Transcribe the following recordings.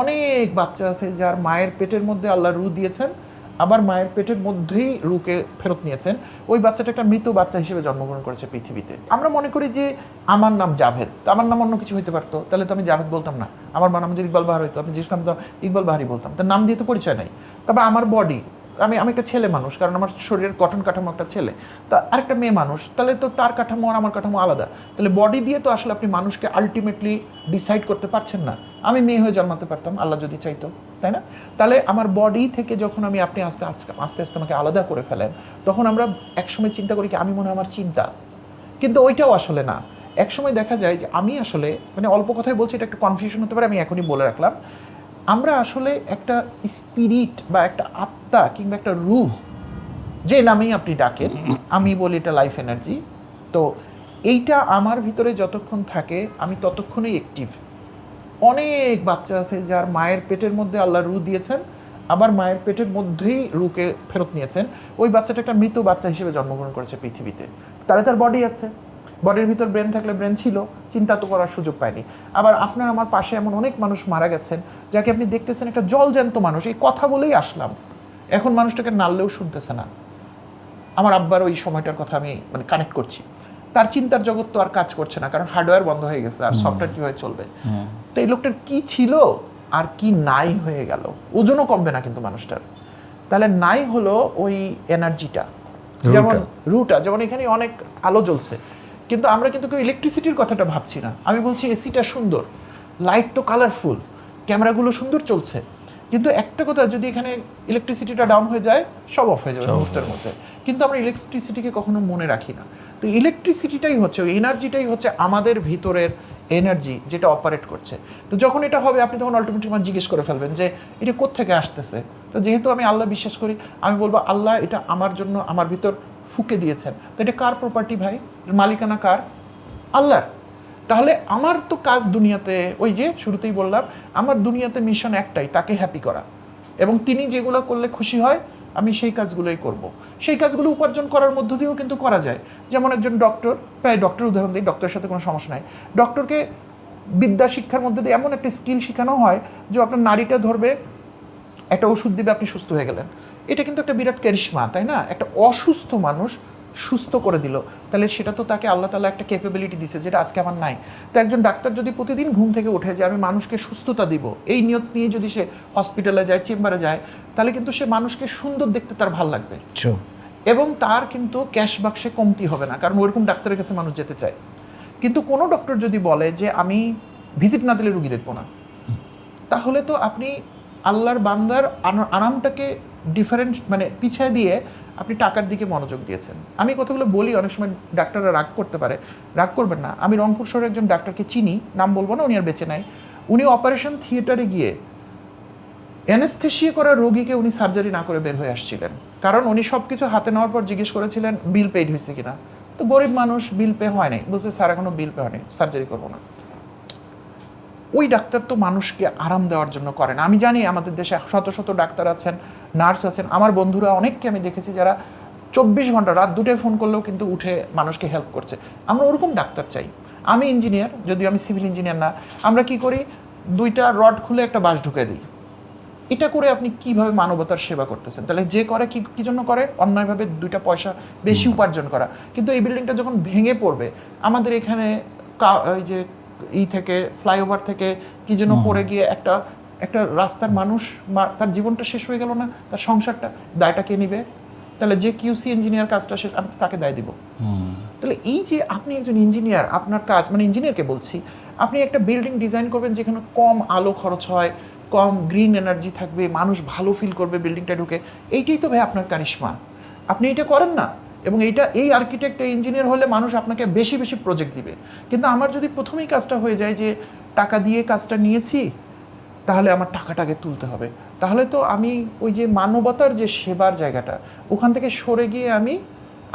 অনেক বাচ্চা আছে যার মায়ের পেটের মধ্যে আল্লাহ রু দিয়েছেন, আবার মায়ের পেটের মধ্যেই রুকে ফেরত নিয়েছেন। ওই বাচ্চাটা একটা মৃত বাচ্চা হিসেবে জন্মগ্রহণ করেছে পৃথিবীতে। আমরা মনে করি যে আমার নাম জাভেদ, তো আমার নাম অন্য কিছু হইতে পারতো, তাহলে তো আমি জাভেদ বলতাম না। আমার নাম যদি ইকবাল বাহার হইতো, আপনি জিজ্ঞেস করতাম তো ইকবাল বাহারি বলতাম, তার নাম দিয়ে তো পরিচয় নাই। তবে আমার বডি, আমি একটা ছেলে মানুষ, কারণ আমার শরীরের গঠন কাঠামো একটা ছেলে, তা আরেকটা মেয়ে মানুষ, তাহলে তো তার কাঠামো আর আমার কাঠামো আলাদা। তাহলে বডি দিয়ে তো আসলে আপনি মানুষকে আলটিমেটলি ডিসাইড করতে পারছেন না। আমি মেয়ে হয়ে জন্মাতে পারতাম আল্লাহ যদি চাইতো, তাই না? তাহলে আমার বডি থেকে যখন আপনি আস্তে আস্তে আমাকে আলাদা করে ফেলেন, তখন আমরা একসময় চিন্তা করি কি আমি মনে হয় আমার চিন্তা, কিন্তু ওইটাও আসলে না। একসময় দেখা যায় যে আমি আসলে, মানে অল্প কথায় বলছি, এটা একটু কনফিউশন হতে পারে, আমি এখনই বলে রাখলাম, আমরা আসলে একটা স্পিরিট বা একটা আত্মা কিংবা একটা রূহ, যে নামেই আপনি ডাকেন, আমি বলি এটা লাইফ এনার্জি। তো এইটা আমার ভিতরে যতক্ষণ থাকে আমি ততক্ষণই অ্যাক্টিভ। অনেক বাচ্চা আছে যার মায়ের পেটের মধ্যে আল্লাহ রু দিয়েছেন, আবার মায়ের পেটের মধ্যেই রুকে ফেরত নিয়েছেন। ওই বাচ্চাটা একটা মৃত বাচ্চা হিসেবে জন্মগ্রহণ করেছে পৃথিবীতে। তার বডি আছে, বডির ভিতর ব্রেন থাকলে ব্রেন ছিল, চিন্তা তো করার সুযোগ পায়নি। আবার আপনার আমার পাশে এমন অনেক মানুষ মারা গেছেন যাকে আপনি দেখতেছেন একটা জলজ্যান্ত মানুষ, এই কথা বলেই আসলাম, এখন মানুষটাকে নাড়লেও শুনতেছে না। আমার আব্বার ওই সময়টার কথা আমি মানে কানেক্ট করছি। তার চিন্তার জগৎ তো আর কাজ করছে না, কারণ হার্ডওয়্যার বন্ধ হয়ে গেছে, আর সফটওয়্যার কীভাবে চলবে? তো এই লোকটার কি ছিল আর কি নাই হয়ে গেল, ওজনও কমবে না কিন্তু মানুষটার। তাহলে নাই হলো ওই এনার্জিটা, যেমন রুটা, যেমন এখানে অনেক আলো জ্বলছে, কিন্তু আমরা কিন্তু কেউ ইলেকট্রিসিটির কথাটা ভাবছি না। আমি বলছি এসিটা সুন্দর, লাইট তো কালারফুল, ক্যামেরাগুলো সুন্দর চলছে, কিন্তু একটা কথা, যদি এখানে ইলেকট্রিসিটিটা ডাউন হয়ে যায় সব অফ হয়ে যাবে মুহূর্তের মধ্যে। কিন্তু আমরা ইলেকট্রিসিটিকে কখনো মনে রাখি না। তো ইলেকট্রিসিটিটাই হচ্ছে, ওই এনার্জিটাই হচ্ছে আমাদের ভিতরের এনার্জি যেটা অপারেট করছে। তো যখন এটা হবে আপনি তখন অল্টিমেটলি জিজ্ঞেস করে ফেলবেন যে এটা কোত্থেকে আসতেছে। তো যেহেতু আমি আল্লাহ বিশ্বাস করি, আমি বলবো আল্লাহ এটা আমার জন্য আমার ভিতর ফুঁকে দিয়েছেন। তো এটা কার প্রপার্টি ভাই? মালিকানা কার? আল্লাহর। তাহলে আমার তো কাজ দুনিয়াতে, ওই যে শুরুতেই বললাম, আমার দুনিয়াতে মিশন একটাই, তাকে হ্যাপি করা, এবং তিনি যেগুলো করলে খুশি হয় আমি সেই কাজগুলোই করব। সেই কাজগুলো উপার্জন করার মধ্য দিয়েও কিন্তু করা যায়। যেমন একজন ডক্টর, প্রায় ডক্টর উদাহরণ দিই, ডক্টরের সাথে কোনো সমস্যা নাই। ডক্টরকে বিদ্যা শিক্ষার মধ্যে দিয়ে এমন একটা স্কিল শেখানো হয় যে আপনার নাড়িটা ধরবে, একটা ওষুধ দিবে, আপনি সুস্থ হয়ে গেলেন। এটা কিন্তু একটা বিরাট ক্যারিশমা, তাই না? একটা অসুস্থ মানুষ সুস্থ করে দিল, তাহলে সেটা তো তাকে আল্লাহ তাআলা একটা ক্যাপাবিলিটি দিছে যেটা আজকে আমার নাই। তো একজন ডাক্তার যদি প্রতিদিন ঘুম থেকে উঠে যে আমি মানুষকে সুস্থতা দিব, এই নিয়ত নিয়ে যদি সে হসপিটালে যায়, চেম্বারে যায়, তাহলে কিন্তু সে মানুষকে সুন্দর দেখতে তার ভালো লাগবে, এবং তার কিন্তু ক্যাশ বাক্সে কমতি হবে না, কারণ ওরকম ডাক্তারের কাছে মানুষ যেতে চায়। কিন্তু কোনো ডক্টর যদি বলে যে আমি ভিজিট না দিলে রুগী দেখবো না, তাহলে তো আপনি আল্লাহর বান্দার আরামটাকে ডিফারেন্ট মানে পিছিয়ে দিয়ে আপনি টাকার দিকে মনোযোগ দিয়েছেন। আমি কথাগুলো বলি, অনেক সময় ডাক্তাররা রাগ করতে পারে, রাগ করবেন না। আমি রংপুর শহরে একজন ডাক্তারকে চিনি, নাম বলবো না, উনি আর বেঁচে নাই। উনি অপারেশন থিয়েটারে গিয়ে অ্যানেস্থেশিয়া করা রোগীকে উনি সার্জারি না করে বের হয়ে আসছিলেন, কারণ উনি সব কিছু হাতে নেওয়ার পর জিজ্ঞেস করেছিলেন বিল পেইড হয়েছে কিনা। তো গরিব মানুষ, বিল পে হয় নাই, বলছে স্যার এখনো বিল পে হয়নি, সার্জারি করবো না। ওই ডাক্তার তো মানুষকে আরাম দেওয়ার জন্য করে না। আমি জানি আমাদের দেশে শত শত ডাক্তার আছেন, নার্স আছেন, আমার বন্ধুরা অনেককে আমি দেখেছি যারা 24 ঘন্টা রাত 2টায় ফোন করলেও কিন্তু উঠে মানুষকে হেল্প করছে। আমরা ওরকম ডাক্তার চাই। আমি ইঞ্জিনিয়ার, যদিও আমি সিভিল ইঞ্জিনিয়ার না, আমরা কি করি, 2টা রড খুলে একটা বাঁশ ঢুকে দিই। এটা করে আপনি কিভাবে মানবতার সেবা করতেছেন? তাহলে যে করে কি জন্য করে? অন্যায়ভাবে 2টা পয়সা বেশি উপার্জন করা। কিন্তু এই বিল্ডিংটা যখন ভেঙে পড়বে, আমাদের এখানে ওই যে থেকে ফ্লাইওভার থেকে কি যেন পড়ে গিয়ে একটা রাস্তার মানুষ তার জীবনটা শেষ হয়ে গেল না, তার সংসারটা, দায়টা কে নিবে? তাহলে যে কিউসি ইঞ্জিনিয়ার কাজটা শেষ, আমি তাকে দায় দিব। তাহলে এই যে আপনি একজন ইঞ্জিনিয়ার, আপনার কাজ, মানে ইঞ্জিনিয়ারকে বলছি, আপনি একটা বিল্ডিং ডিজাইন করবেন যেখানে কম আলো খরচ হয়, কম গ্রিন এনার্জি থাকবে, মানুষ ভালো ফিল করবে বিল্ডিংটা ঢুকে। এইটাই তো ভাই আপনার কারিশমা। আপনি এটা করেন না, এবং এই আর্কিটেক্ট, এই ইঞ্জিনিয়ার হলে মানুষ আপনাকে বেশি বেশি প্রজেক্ট দিবে। কিন্তু আমার যদি প্রথমেই কাজটা হয়ে যায় যে টাকা দিয়ে কাজটা নিয়েছি, তাহলে আমার টাকাটাকে তুলতে হবে, তাহলে তো আমি ওই যে মানবতার যে সেবার জায়গাটা, ওখান থেকে সরে গিয়ে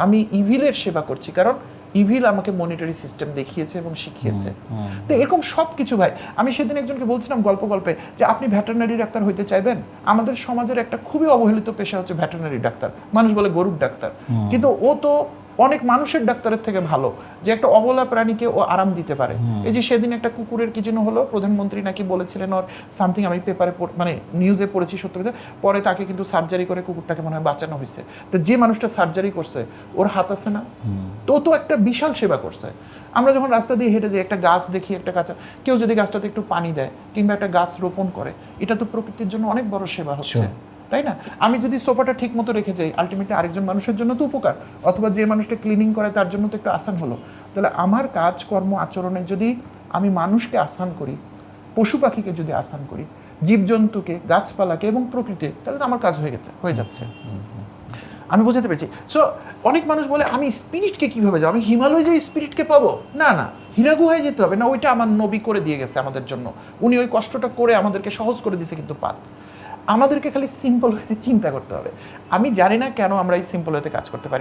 আমি ইভিলের সেবা করছি, কারণ ইভিল আমাকে মনিটারি সিস্টেম দেখিয়েছে এবং শিখিয়েছে। তো এরকম সব কিছু ভাই। আমি সেদিন একজনকে বলছিলাম গল্পে যে আপনি ভেটেরিনারি ডাক্তার হইতে চাইবেন? আমাদের সমাজের একটা খুবই অবহেলিত পেশা হচ্ছে ভেটেরিনারি ডাক্তার। মানুষ বলে গরুর ডাক্তার, কিন্তু ও তো অনেক মানুষের ডাক্তারের থেকে ভালো, যে একটা অবলা প্রাণীকে ও আরাম দিতে পারে। এই যে সেদিন একটা কুকুরের কি যেন হলো, প্রধানমন্ত্রী নাকি বলেছিলেন ওর সামথিং, আমি পেপারে মানে নিউজে পড়েছি সত্য কথা, পরে তাকে কিন্তু সার্জারি করে কুকুরটাকে মনে হয় বাঁচানো হয়েছে। তো যে মানুষটা সার্জারি করছে ওর হাত আছে না, তো একটা বিশাল সেবা করছে। আমরা যখন রাস্তা দিয়ে হেঁটে যাই, একটা গাছ দেখি, একটা গাছ, কেউ যদি গাছটাতে একটু পানি দেয় কিংবা একটা গাছ রোপণ করে, এটা তো প্রকৃতির জন্য অনেক বড় সেবা হচ্ছে, তাই না? আমি যদি সোফাটা ঠিক মতো রেখে যাই, আলটিমেটলি আরেকজন মানুষের জন্য তো উপকার, অথবা যে মানুষটা ক্লিনিং করে তার জন্য তো একটু আসান হলো। তাহলে আমার কাজকর্ম আচরণে যদি আমি মানুষকে আসান করি, পশু পাখিকে যদি আসান করি, জীবজন্তুকে, গাছপালাকে এবং প্রকৃতি, তাহলে তো আমার কাজ হয়ে যাচ্ছে। আমি বোঝাতে পেরেছি। সো অনেক মানুষ বলে আমি স্পিরিটকে কিভাবে যাবো, আমি হিমালয় যে স্পিরিটকে পাবো? না না, হীরা গুহায় যেতে হবে না, ওইটা আমার নবী করে দিয়ে গেছে আমাদের জন্য। উনি ওই কষ্টটা করে আমাদেরকে সহজ করে দিয়েছে কিন্তু পাত। আমাদেরকে খালি সিম্পল হইতে চিন্তা করতে হবে। আমি জানি না কেন আমরা এই সিম্পল হইতে কাজ করতে পারি।